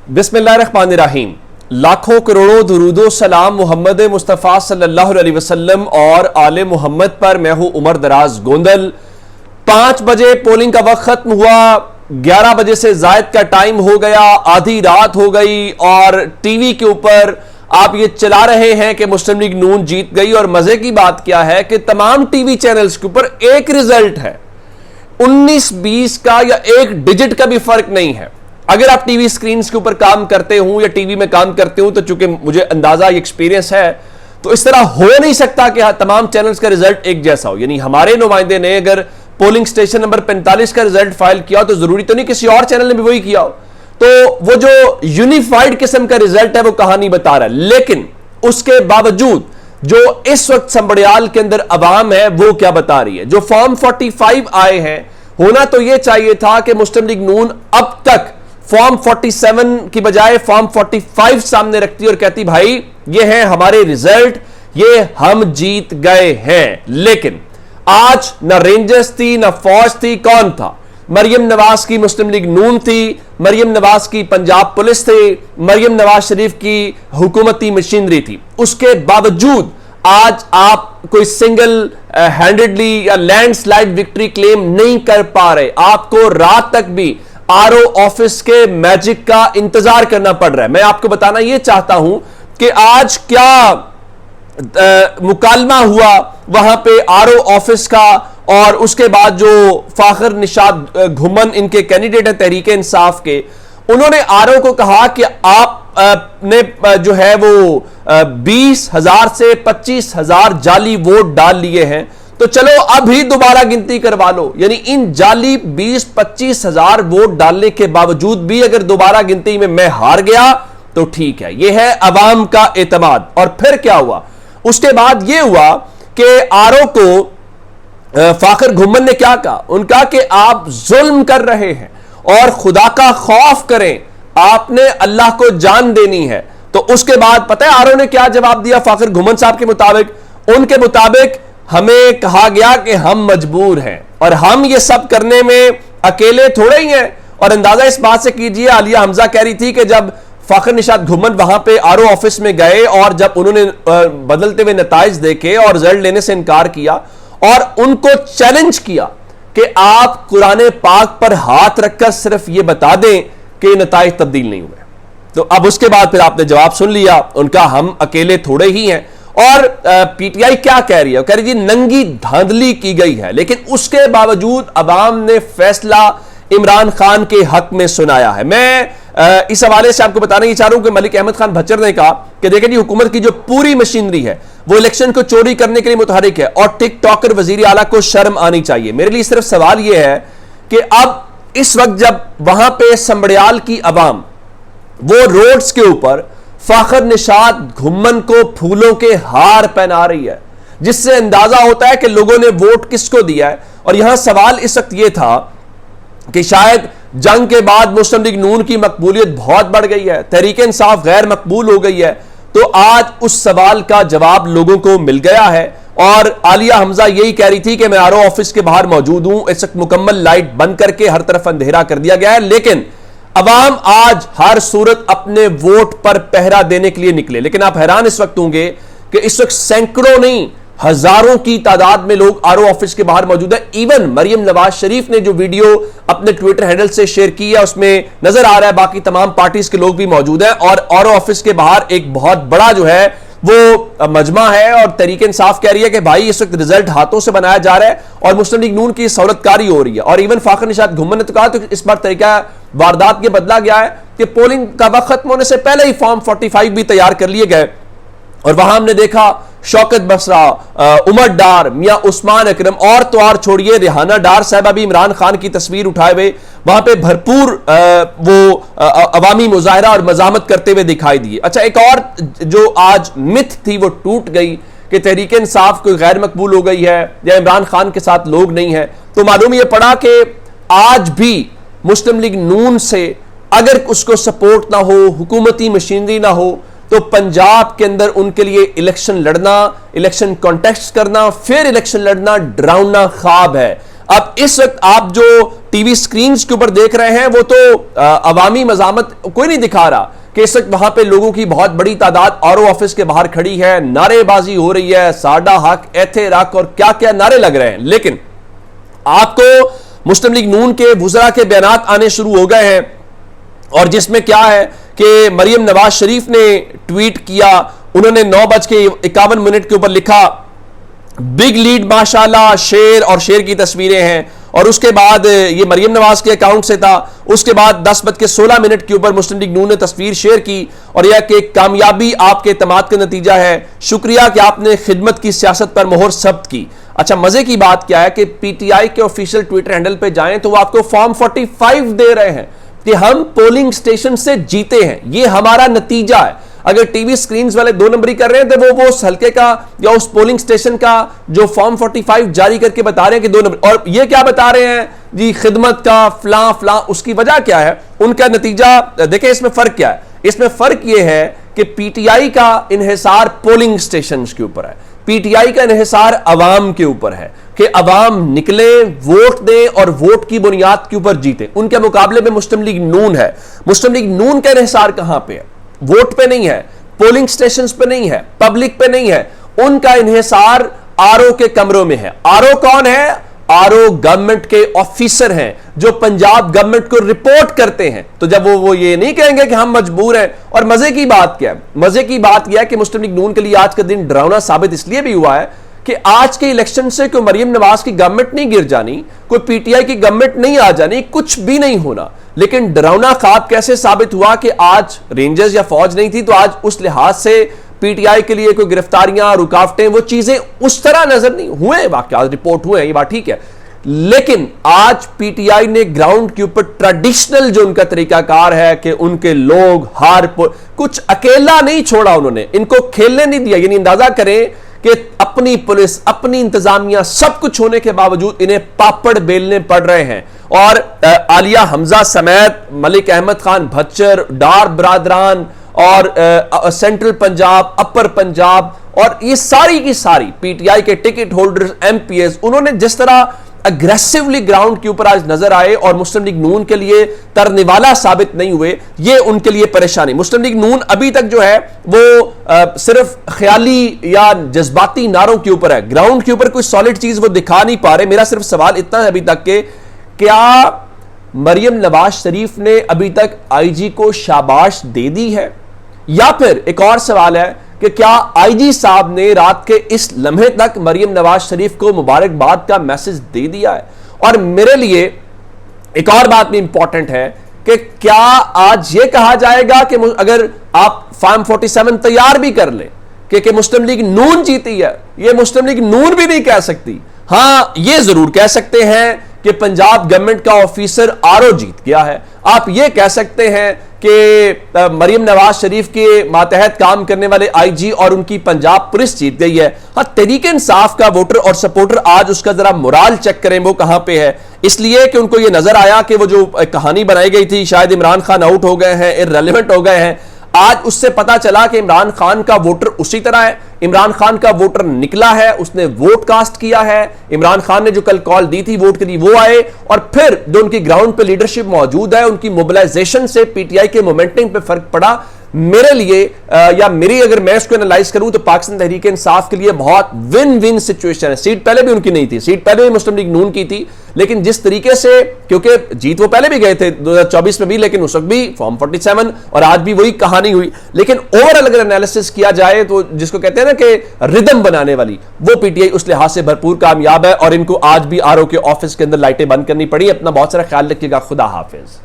बिस्मिल्लाहिर्रहमानिर्रहीम। लाखों करोड़ों दुरूदो सलाम मोहम्मद मुस्तफ़ा सल्लल्लाहु अलैहि वसल्लम और आले मोहम्मद पर। मैं हूं उमर दराज गोंदल। 5 बजे पोलिंग का वक्त खत्म हुआ, 11 बजे से जायद का टाइम हो गया, आधी रात हो गई और टीवी के ऊपर आप ये चला रहे हैं कि मुस्लिम लीग नून जीत गई। और मजे की बात क्या है कि तमाम टीवी चैनल्स के ऊपर एक रिजल्ट है, 19-20 का या एक डिजिट का भी फर्क नहीं है। अगर आप टीवी स्क्रीन के ऊपर काम करते हो या टीवी में काम करते हो तो चूंकि मुझे अंदाजा एक्सपीरियंस है, तो इस तरह हो नहीं सकता कि तमाम चैनल्स का रिजल्ट एक जैसा हो। यानी हमारे नुमाइंदे ने अगर पोलिंग स्टेशन नंबर 45 का रिजल्ट फाइल किया तो जरूरी तो नहीं किसी और चैनल ने भी वही किया हो। तो वो जो यूनिफाइड किस्म का रिजल्ट है वो कहानी बता रहा है, लेकिन उसके बावजूद जो इस वक्त संबड़ियाल के अंदर अवाम है वो क्या बता रही है। जो फॉर्म 45 आए हैं, होना तो यह चाहिए था कि मुस्लिम लीग नून अब तक फॉर्म 47 की बजाय फॉर्म 45 सामने रखती और कहती भाई ये है हमारे रिजल्ट, ये हम जीत गए हैं। लेकिन आज ना रेंजर्स थी ना फौज थी, कौन था? मरियम नवाज की मुस्लिम लीग नून थी, मरियम नवाज की पंजाब पुलिस थी, मरियम नवाज शरीफ की हुकूमती मशीनरी थी। उसके बावजूद आज आप कोई सिंगल हैंडेडली या लैंडस्लाइड विक्ट्री क्लेम नहीं कर पा रहे। आपको रात तक भी आरओ ऑफिस के मैजिक का इंतजार करना पड़ रहा है। मैं आपको बताना यह चाहता हूं कि आज क्या मुकालमा हुआ वहां पे आरओ ऑफिस का, और उसके बाद जो फाखर निशाद घुमन इनके कैंडिडेट है तहरीक इंसाफ के, उन्होंने आरओ को कहा कि आप ने जो है वो 20,000 से 25,000 जाली वोट डाल लिए हैं, तो चलो अभी दोबारा गिनती करवा लो। यानी इन जाली 20-25 हजार वोट डालने के बावजूद भी अगर दोबारा गिनती में मैं हार गया तो ठीक है। यह है अवाम का एतमाद। और फिर क्या हुआ? उसके बाद यह हुआ कि आरओ को फाखर घुमन ने क्या कहा? उनका कि आप जुल्म कर रहे हैं और खुदा का खौफ करें, आपने अल्लाह को जान देनी है। तो उसके बाद पता है आरओ ने क्या जवाब दिया? फाखर घुमन साहब के मुताबिक, उनके मुताबिक हमें कहा गया कि हम मजबूर हैं और हम ये सब करने में अकेले थोड़े ही हैं। और अंदाजा इस बात से कीजिए, आलिया हमजा कह रही थी कि जब फाखर निशाद घुमन वहां पे आरओ ऑफिस में गए और जब उन्होंने बदलते हुए नताइज देखे और रिजल्ट लेने से इनकार किया और उनको चैलेंज किया कि आप कुरान पाक पर हाथ रखकर सिर्फ ये बता दें कि नताइज तब्दील नहीं हुए, तो अब उसके बाद फिर आपने जवाब सुन लिया उनका, हम अकेले थोड़े ही हैं। और पीटीआई क्या कह रही है? कह रही है नंगी धांधली की गई है, लेकिन उसके बावजूद अवाम ने फैसला इमरान खान के हक में सुनाया है। मैं इस हवाले से आपको बताना ही चाह रहा हूं कि मलिक अहमद खान भच्चर ने कहा कि देखिए जी, हुकूमत की जो पूरी मशीनरी है वो इलेक्शन को चोरी करने के लिए मुतहरिक है और टिकटॉकर वजीर आला को शर्म आनी चाहिए। मेरे लिए सिर्फ सवाल यह है कि अब इस वक्त जब वहां पे संबड़ियाल की अवाम वो रोड्स के ऊपर फाखर निशाद घुमन को फूलों के हार पहना रही है, जिससे अंदाजा होता है कि लोगों ने वोट किसको दिया है। और यहां सवाल इस वक्त यह था कि शायद जंग के बाद मुस्लिम लीग नून की मकबूलियत बहुत बढ़ गई है, तहरीक इंसाफ गैर मकबूल हो गई है, तो आज उस सवाल का जवाब लोगों को मिल गया है। और आलिया हमजा यही कह रही थी कि मैं आरओ ऑफिस के बाहर मौजूद हूं, इस वक्त मुकम्मल लाइट बंद करके हर तरफ अंधेरा कर दिया गया है, लेकिन अवाम आज हर सूरत अपने वोट पर पहरा देने के लिए निकले। लेकिन आप हैरान इस वक्त होंगे कि इस वक्त सैकड़ों नहीं हजारों की तादाद में लोग आरओ ऑफिस के बाहर मौजूद है। इवन मरियम नवाज शरीफ ने जो वीडियो अपने ट्विटर हैंडल से शेयर की है उसमें नजर आ रहा है बाकी तमाम पार्टीज के लोग भी मौजूद हैं और आरओ ऑफिस के बाहर एक बहुत बड़ा जो है वो मजमा है। और तहरीक इंसाफ कह रही है कि भाई इस वक्त रिजल्ट हाथों से बनाया जा रहा है और मुस्लिम लीग नून की सहूलतकारी हो रही है। और इवन फाखर निशाद घुमन ने तो कहा तो इस बार तरीका वारदात ये बदला गया है कि पोलिंग का वक्त खत्म होने से पहले ही फॉर्म 45 भी तैयार कर लिए गए। और वहां हमने देखा शौकत बसरा, उमर डार, मियां उस्मान अकरम और तो और छोड़िए रिहाना डार साहबा भी इमरान खान की तस्वीर उठाए हुए वहां पे भरपूर वो अवामी मुजाहरा और मजामत करते हुए दिखाई दिए। अच्छा, एक और जो आज मिथ थी वो टूट गई कि तहरीक इंसाफ कोई गैर मकबूल हो गई है या इमरान खान के साथ लोग नहीं है। तो मालूम यह पड़ा कि आज भी मुस्लिम लीग नून से अगर उसको सपोर्ट ना हो, हुकूमती मशीनरी ना हो, तो पंजाब के अंदर उनके लिए इलेक्शन लड़ना, इलेक्शन कॉन्टेस्ट करना, फिर इलेक्शन लड़ना डरावना ख्वाब है। अब इस वक्त आप जो टीवी स्क्रीन के ऊपर देख रहे हैं वो तो अवामी मजामत कोई नहीं दिखा रहा कि इस वक्त वहां पे लोगों की बहुत बड़ी तादाद आरओ ऑफिस के बाहर खड़ी है, नारेबाजी हो रही है, साडा हक, एथे रख और क्या क्या नारे लग रहे हैं। लेकिन आपको मुस्लिम लीग नून के वुज़रा के बयानात आने शुरू हो गए हैं और जिसमें क्या है कि मरियम नवाज शरीफ ने ट्वीट किया, उन्होंने 9:51 के ऊपर लिखा बिग लीड माशाल्लाह, शेर और शेर की तस्वीरें हैं। और उसके बाद ये मरियम नवाज के अकाउंट से था। उसके बाद 10:16 के ऊपर मुस्लिम लीग नून ने तस्वीर शेयर की और यह कि कामयाबी आपके इत्तेमाद का नतीजा है, शुक्रिया कि आपने खिदमत की सियासत पर मोहर सब्त की। अच्छा, मजे की बात क्या है कि पीटीआई के ऑफिशियल ट्विटर हैंडल पे जाएं तो वो आपको फॉर्म 45 दे रहे हैं कि हम पोलिंग स्टेशन से जीते हैं, ये हमारा नतीजा है। अगर टीवी स्क्रीन वाले 2 नंबरी कर रहे हैं तो वो उस हल्के का या उस पोलिंग स्टेशन का जो फॉर्म 45 जारी करके बता रहे हैं कि 2 नंबर, और ये क्या बता रहे हैं जी, खिदमत का फलां फलां। उसकी वजह क्या है, उनका नतीजा देखें। इसमें फर्क क्या है, इसमें फर्क ये है कि पीटीआई का इन्हिसार पोलिंग स्टेशन के ऊपर है, पीटीआई का इन्हिसार अवाम के ऊपर है कि अवाम निकले, वोट दें और वोट की बुनियाद के ऊपर जीते। उनके मुकाबले में मुस्लिम लीग नून है। मुस्लिम लीग नून का इन्हिसार कहां पे है? वोट पे नहीं है, पोलिंग स्टेशंस पे नहीं है, पब्लिक पे नहीं है। उनका इन्हिसार आरओ के कमरों में है। आरओ कौन है? आरओ गवर्नमेंट के ऑफिसर हैं जो पंजाब गवर्नमेंट को रिपोर्ट करते हैं। तो जब वो ये नहीं कहेंगे कि हम मजबूर हैं। और मजे की बात क्या है, मजे की बात यह है कि मुस्लिम लीग नून के लिए आज का दिन डरावना साबित इसलिए भी हुआ है कि आज के इलेक्शन से कोई मरियम नवाज की गवर्नमेंट नहीं गिर जानी, कोई पीटीआई की गवर्नमेंट नहीं आ जानी, कुछ भी नहीं होना। लेकिन डरावना ख्वाब कैसे साबित हुआ कि आज रेंजर्स या फौज नहीं थी, तो आज उस लिहाज से पीटीआई के लिए कोई गिरफ्तारियां, रुकावटें, वो चीजें उस तरह नजर नहीं हुए। वाकयात रिपोर्ट हुए, ये बात ठीक है। लेकिन आज पीटीआई ने ग्राउंड के ऊपर ट्रेडिशनल जो उनका तरीकाकार है कि उनके लोग कुछ अकेला नहीं छोड़ा, उन्होंने इनको खेलने नहीं दिया। यानी अंदाजा करें कि अपनी पुलिस, अपनी इंतजामिया, सब कुछ होने के बावजूद इन्हें पापड़ बेलने पड़ रहे हैं। और आलिया हमजा समेत मलिक अहमद खान भच्चर, डार बरादरान और सेंट्रल पंजाब, अपर पंजाब और ये सारी की सारी पीटीआई के टिकट होल्डर्स, एमपीएस, उन्होंने जिस तरह अग्रेसिवली ग्राउंड के ऊपर आज नजर आए और मुस्लिम लीग नून के लिए तरने वाला साबित नहीं हुए, ये उनके लिए परेशानी। मुस्लिम लीग नून अभी तक जो है वो सिर्फ ख्याली या जज्बाती नारों के ऊपर है, ग्राउंड के ऊपर कोई सॉलिड चीज वो दिखा नहीं पा रहे। मेरा सिर्फ सवाल इतना है अभी तक के क्या मरियम नवाज शरीफ ने अभी तक आईजी को शाबाश दे दी है, या फिर एक और सवाल है कि क्या आईजी साहब ने रात के इस लम्हे तक मरियम नवाज शरीफ को मुबारकबाद का मैसेज दे दिया है। और मेरे लिए एक और बात भी इंपॉर्टेंट है कि क्या आज यह कहा जाएगा कि अगर आप फॉर्म 47 तैयार भी कर ले कि मुस्लिम लीग नून जीती है, यह मुस्लिम लीग नून भी नहीं कह सकती। हां, यह जरूर कह सकते हैं कि पंजाब गवर्नमेंट का ऑफिसर आरओ जीत गया है। आप यह कह सकते हैं कि मरियम नवाज शरीफ के मातहत काम करने वाले आईजी और उनकी पंजाब पुलिस जीत गई है। हाँ, तहरीक इंसाफ का वोटर और सपोर्टर आज उसका जरा मोराल चेक करें वो कहां पे है। इसलिए कि उनको यह नजर आया कि वो जो कहानी बनाई गई थी, शायद इमरान खान आउट हो गए हैं, इररेलेवेंट हो गए हैं, आज उससे पता चला कि इमरान खान का वोटर उसी तरह है। इमरान खान का वोटर निकला है, उसने वोट कास्ट किया है। इमरान खान ने जो कल कॉल दी थी वोट के लिए, वो आए और फिर जो उनकी ग्राउंड पे लीडरशिप मौजूद है, उनकी मोबिलाइजेशन से पीटीआई के मोमेंटम पे फर्क पड़ा। मेरे लिए या मेरी अगर मैं इसको एनालाइज करूं तो पाकिस्तान तहरीक इंसाफ के लिए बहुत विन विन सिचुएशन है। सीट पहले भी उनकी नहीं थी, सीट पहले भी मुस्लिम लीग नून की थी, लेकिन जिस तरीके से, क्योंकि जीत वो पहले भी गए थे 2024 में भी, लेकिन उस वक्त भी फॉर्म 47 और आज भी वही कहानी हुई। लेकिन ओवरऑल अगर एनालिसिस किया जाए तो जिसको कहते हैं ना कि रिदम बनाने वाली, वो पीटीआई उस लिहाज से भरपूर कामयाब है और इनको आज भी आरओ के ऑफिस के अंदर लाइटें बंद करनी पड़ी। अपना बहुत सारा ख्याल रखिएगा। खुदा हाफिज।